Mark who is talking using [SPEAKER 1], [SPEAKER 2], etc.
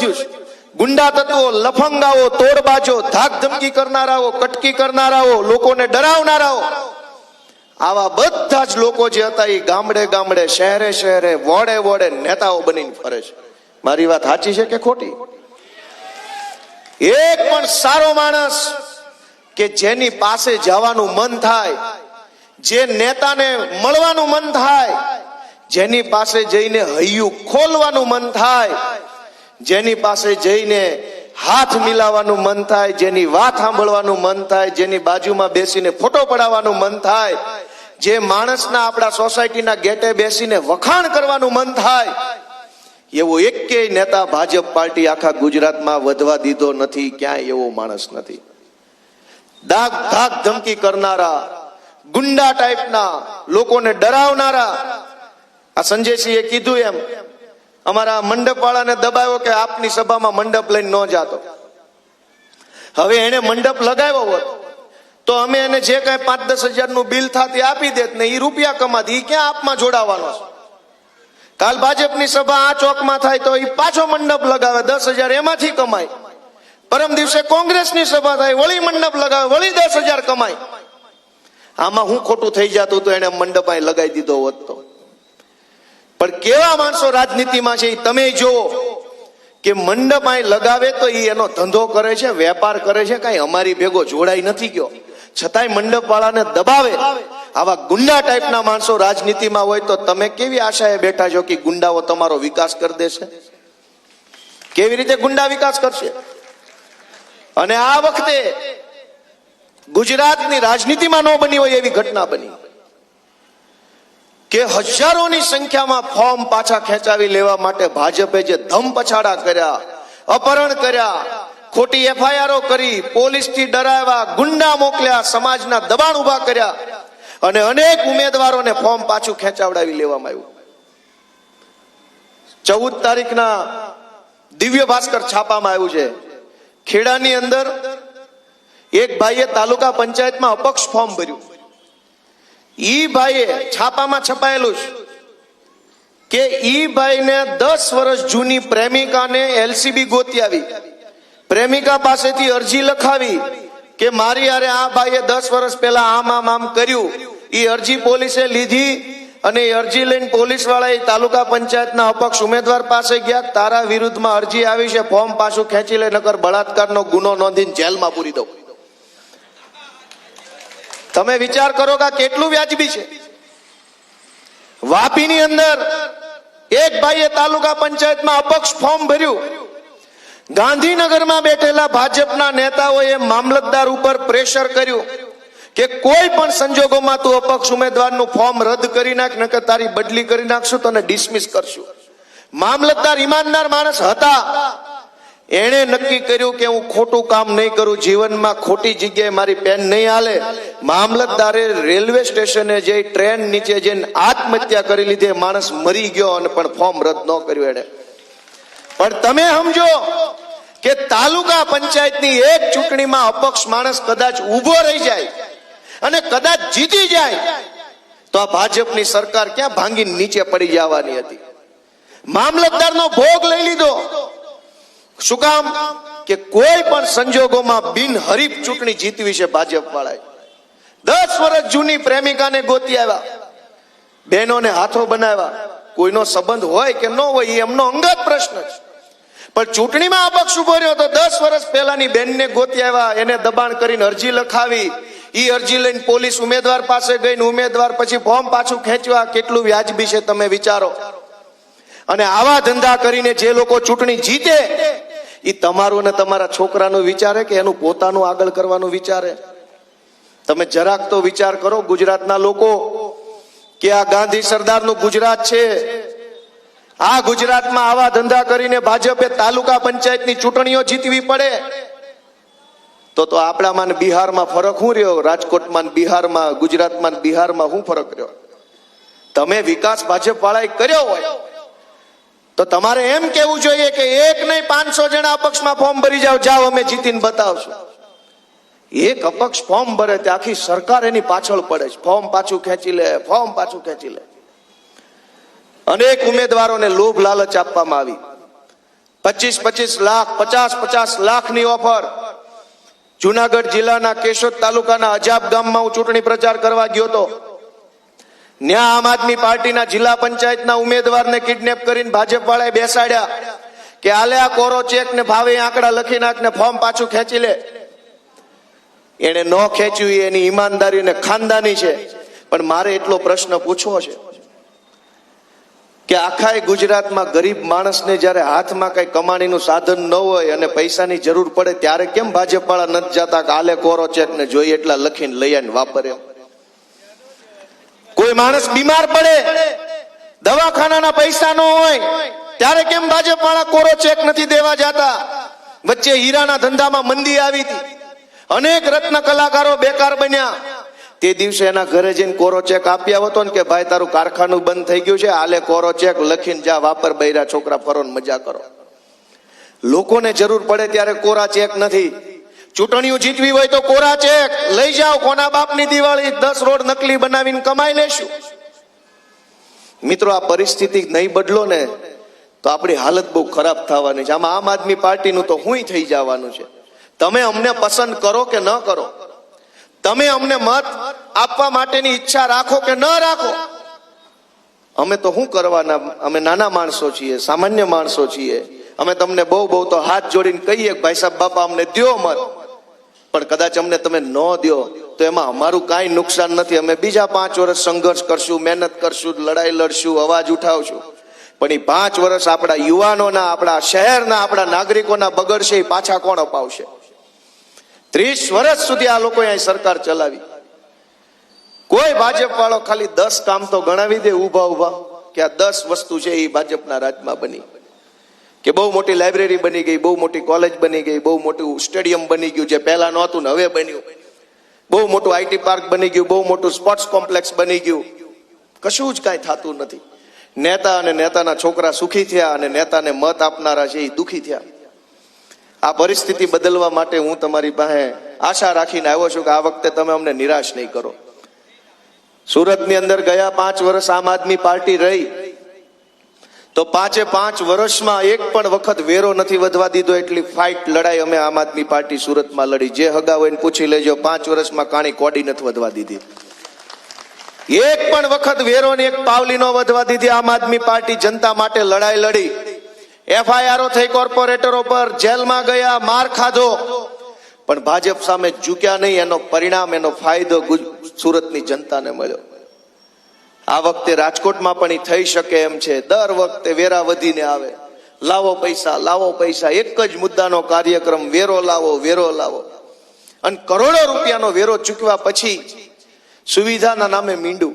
[SPEAKER 1] વધ્યું છે. ગુંડા તત્વો, લફંગાઓ, તોડબાજો, ધાક ધમકી કરનારાઓ, કટકી કરનારાઓ, લોકોને ડરાવનારાઓ, આવા બધા જ લોકો જે હતા એ ગામડે ગામડે, શહેરે શહેરે, વોડે વોડે નેતાઓ બનીને ફરે છે. મારી વાત સાચી છે કે ખોટી? એક પણ સારો માણસ કે જેની પાસે જવાનું મન થાય, જે નેતાને મળવાનું મન થાય, જેની પાસે જઈને હૈયું ખોલવાનું મન થાય, જેની પાસે જઈને હાથ મિલાવવાનું મન થાય, જેની વાત સાંભળવાનું મન થાય, જેની બાજુમાં બેસીને ફોટો પડાવવાનું મન થાય, જે માણસના આપણા સોસાયટીના ગેટે બેસીને વખાણ કરવાનું મન થાય, એવો એકેય નેતા ભાજપ પાર્ટી આખા ગુજરાતમાં વધવા દીધો નથી. ક્યાંય એવો માણસ નથી. ધાક ધમકી કરનારા, ગુંડા ટાઈપના, લોકોને ડરાવનારા. આ સંજયસિંહે કીધું એમ, અમારા મંડપ વાળાને દબાવ્યો કે આપની સભામાં મંડપ લઈને ન જાતો. હવે એને મંડપ લગાવ્યો હોત તો અમે એને જે કઈ 5-10 હજારનું બિલ થાતી આપી દેત ને, એ રૂપિયા કમાતી. એ ક્યાં આપમાં જોડાવાનો છે? કાલ ભાજપની સભા આ ચોકમાં થાય તો એ પાછો મંડપ લગાવે, 10,000 એમાંથી કમાય. પરમ દિવસે કોંગ્રેસની સભા થાય, વળી મંડપ લગાવે, વળી 10,000 કમાય. આમાં હું ખોટું થઈ જતું તો એને મંડપ અહીં લગાવી દીધો હોત તો. પણ કેવા માણસો રાજનીતિમાં છે તમે જુઓ કે મંડપ અહીં લગાવે તો એનો ધંધો કરે છે, વેપાર કરે છે, કઈ અમારી ભેગો જોડાઈ નથી ગયો, છતાંય મંડપ વાળાને દબાવે. આવા ગુંડા ટાઈપના માણસો રાજનીતિમાં હોય તો તમે કેવી આશાએ બેઠા છો કે ગુંડાઓ તમારો વિકાસ કરી દેશે? કેવી રીતે ગુંડા વિકાસ કરશે? અને આ વખતે ગુજરાતની રાજનીતિમાં ન બની હોય એવી ઘટના બની કે હજારોની સંખ્યામાં ફોર્મ પાછા ખેંચાવી લેવા માટે ભાજપે જે ધમપછાડા કર્યા, અપહરણ કર્યા, ખોટી એફઆઈઆરો કરી, પોલીસથી ડરાવ્યા, ગુંડા મોકલ્યા, સમાજના દબાણ ઉભા કર્યા અને અનેક ઉમેદવારોને ફોર્મ પાછું ખેંચાવડાવી લેવામાં આવ્યું. 14 તારીખના દિવ્ય ભાસ્કર છાપામાં આવ્યું છે. ખેડાની અંદર એક ભાઈએ તાલુકા પંચાયતમાં અપક્ષ ફોર્મ ભર્યું. ઈ ભાઈએ છાપામાં છપાયેલું કે ઈ ભાઈને 10 વર્ષ જૂની પ્રેમિકાને એલસીબી ગોતી આવી, પ્રેમિકા પાસેથી અરજી લખાવી કે મારી હારે આ ભાઈએ 10 વર્ષ પહેલા આમ કર્યું. ઈ અરજી પોલીસે લીધી અને અરજી લઈને પોલીસ વાળા તાલુકા પંચાયતના અપક્ષ ઉમેદવાર પાસે ગયા, તારા વિરુદ્ધમાં અરજી આવી છે, ફોર્મ પાછું ખેંચી લે, નકર બળાત્કારનો ગુનો નોંધીને જેલમાં પૂરી દો. તમે વિચાર કરો કે કેટલું વ્યાજબી છે. વાપીની અંદર એક ભાઈએ તાલુકા પંચાયતમાં અપક્ષ ફોર્મ ભર્યું. ગાંધીનગરમાં બેઠેલા ભાજપના નેતાઓએ મામલતદાર ઉપર પ્રેશર કર્યું કે કોઈ પણ સંજોગોમાં તું અપક્ષ ઉમેદવારનું ફોર્મ રદ કરી નાખ, નકર તારી બદલી કરી નાખશું, તને ડિસમિસ કરશું. મામલતદાર ઈમાનદાર માણસ હતા. એણે નક્કી કર્યું કે હું ખોટું કામ નહીં કરું, જીવનમાં ખોટી જગ્યાએ મારી પેન નહીં હાલે. મામલતદારે રેલવે સ્ટેશને જઈ ટ્રેન નીચે જઈને આત્મહત્યા કરી લીધી. માણસ મરી ગયો અને પણ ફોર્મ રદ ન કર્યું એને. પણ તમે સમજો કે તાલુકા પંચાયતની એક ચૂંટણીમાં અપક્ષ માણસ કદાચ ઉભો રહી જાય અને કદાચ જીતી જાય તો આ ભાજપની સરકાર ક્યાં ભાંગીને નીચે પડી જવાની હતી. મામલતદારનો ભોગ લઈ લીધો. શું કામ? કે કોઈ પણ સંજોગોમાં બિનહરીફ ચૂંટણી જીતવી છે ભાજપ વાળાએ. 10 વર્ષ જૂની પ્રેમિકાને ગોતી આવ્યા, બહેનોને હાથો બનાવ્યા. કોઈનો સંબંધ હોય કે ન હોય એ એમનો અંગત પ્રશ્ન છે, પણ ચૂંટણીમાં અપક્ષ ઉભો રહ્યો તો 10 વર્ષ પહેલાની બેનને ગોતી આવ્યા, એને દબાણ કરીને અરજી લખાવી. ઈ અરજી લઈને પોલીસ ઉમેદવાર પાસે ગઈ, ઉમેદવાર પછી ફોર્મ પાછું ખેંચવા. કેટલું વ્યાજબી છે તમે વિચારો. અને આવા ધંધા કરીને જે લોકો ચૂંટણી જીતે એ તમારું ને તમારા છોકરાનું વિચારે કે એનું પોતાનું આગળ કરવાનું વિચારે? તમે જરાક તો વિચાર કરો ગુજરાતના લોકો કે આ ગાંધી સરદારનું ગુજરાત છે. આ ગુજરાતમાં આવા ધંધા કરીને ભાજપે તાલુકા પંચાયતની ચૂંટણીઓ જીતવી પડે તો આપણામાં ને બિહારમાં ફરક શું રહ્યો? રાજકોટમાં બિહારમાં, ગુજરાતમાં બિહારમાં શું ફરક રહ્યો? તમે વિકાસ ભાજપ વાળાએ કર્યો હોય તો તમારે એમ કેવું જોઈએ કે એક નહીં 500 જણા અપક્ષમાં ફોર્મ ભરી જાઓ, અમે જીતીને બતાવશું. એક અપક્ષ ફોર્મ ભરે તે આખી સરકાર એની પાછળ પડે છે. ફોર્મ પાછું ખેંચી લે, ફોર્મ પાછું ખેંચી લે. અનેક ઉમેદવારોને લોભ લાલચ આપવામાં આવી. 25-25 લાખ 50-50 લાખની ઓફર. જુનાગઢ જિલ્લાના કેશોદ તાલુકાના અજાબ ગામમાં હું ચૂંટણી પ્રચાર કરવા ગયો હતો. ન્યા આમ આદમી પાર્ટીના જિલ્લા પંચાયતના ઉમેદવારને કિડનેપ કરીને ભાજપ વાળાએ બેસાડ્યા કે આલે આ કોરો ચેક ને ભાવે આંકડા લખી નાખ ને ફોર્મ પાછું ખેંચી લે. એને ન ખેંચ્યું એની ઈમાનદારી ને ખાનદાની છે. પણ મારે એટલો પ્રશ્ન પૂછવો છે કે આખા ગુજરાતમાં ગરીબ માણસને જ્યારે હાથમાં કઈ કમાણીનું સાધન ન હોય અને પૈસાની જરૂર પડે ત્યારે કેમ ભાજપ વાળા નથી જતા કે આલે કોરો ચેક ને જોઈએ એટલા લખીને લઈ આવીને વાપરે? કોઈ માણસ બીમાર પડે, દવાખાનાના પૈસા ન હોય ત્યારે કેમ ભાજપ વાળા કોરો ચેક નથી દેવા જતા? વચ્ચે હીરાના ધંધામાં મંદી આવી હતી, અનેક રત્ન કલાકારો બેકાર બન્યા. તે દિવસે એના ઘરે જઈને કોરો ચેક આપી આવ્યો હતો ને કે ભાઈ તારું કારખાનું બંધ થઈ ગયું છે, આલે કોરો ચેક લખીને જા વાપર, બૈરા છોકરા ફરો ને મજા કરો. લોકોને જરૂર પડે ત્યારે કોરા ચેક નથી. ચૂંટણીઓ જીતવી હોય તો કોરા ચેક લઈ જાઓ. કોના બાપની દિવાળી 10 રોડ નકલી બનાવીને કમાઈ લેશું. મિત્રો, આ પરિસ્થિતિ નહીં બદલો ને તો આપણી હાલત બહુ ખરાબ થવાની છે. આમાં આમ આદમી પાર્ટીનું તો હુંય થઈ જવાનું છે. તમે અમને પસંદ કરો કે ન કરો, તમે અમને મત આપવા માટેની ઈચ્છા રાખો કે ન રાખો, અમે તો શું કરવાના? અમે નાના માણસો છીએ, સામાન્ય માણસો છીએ. અમે તમને બહુ બહુ તો હાથ જોડીને કહીએ કે ભાઈ સાહેબ બાપા અમને દ્યો મત. પણ કદાચ અમને તમે ન દો તો એમાં અમારું કાંઈ નુકસાન નથી. અમે બીજા 5 વર્ષ સંઘર્ષ કરશું, મહેનત કરશું, લડાઈ લડશું, અવાજ ઉઠાવશું. પણ એ 5 વર્ષ આપણા યુવાનોના, આપણા શહેરના, આપણા નાગરિકોના બગડશે એ પાછા કોણ અપાવશે? 30 વર્ષ સુધી આ લોકોએ અહીં સરકાર ચલાવી. કોઈ ભાજપ વાળો ખાલી 10 કામ તો ગણાવી દે ઉભા ઉભા કે આ 10 વસ્તુ છે એ ભાજપના રાજમાં બની. કે બહુ મોટી લાઇબ્રેરી બની ગઈ, બહુ મોટી કોલેજ બની ગઈ, બહુ મોટું સ્ટેડિયમ બની ગયું જે પહેલા નહોતું ને હવે બન્યું, બહુ મોટું આઈટી પાર્ક બની ગયું, બહુ મોટું સ્પોર્ટ્સ કોમ્પ્લેક્સ બની ગયું. કશું જ કાંઈ થતું નથી. નેતા અને નેતાના છોકરા સુખી થયા અને નેતાને મત આપનારા છે એ દુખી થયા. આ પરિસ્થિતિ બદલવા માટે હું તમારી પાસે આશા રાખીને આવ્યો છું કે આ વખતે તમે અમને નિરાશ નહીં કરો. સુરતની અંદર ગયા 5 વર્ષ આમ આદમી પાર્ટી રહી તો 5 વર્ષમાં એક પણ વખત વેરો નથી વધવા દીધો. એટલી ફાઇટ, લડાઈ અમે આમ આદમી પાર્ટી સુરતમાં લડી. જે હગા હોય ને પૂછી લેજો, 5 વર્ષમાં કાણી કોડી નથી વધવા દીધી. એક પણ વખત વેરો ની એક પાવલી નો વધવા દીધી. આમ આદમી પાર્ટી જનતા માટે લડાઈ લડી. FIR થઈ કોર્પોરેટરો પર, જેલમાં ગયા, માર ખાધો, પણ ભાજપ સામે ઝૂક્યા નહીં. એનો પરિણામ, એનો ફાયદો સુરતની જનતાને મળ્યો. આ વખતે રાજકોટમાં પણ એ થઈ શકે એમ છે. દર વખતે વેરા વધીને આવે, લાવો પૈસા, લાવો પૈસા, એક જ મુદ્દાનો કાર્યક્રમ, વેરો લાવો, વેરો લાવો. અને કરોડો રૂપિયાનો વેરો ચૂકવ્યા પછી સુવિધાના નામે મીંડું.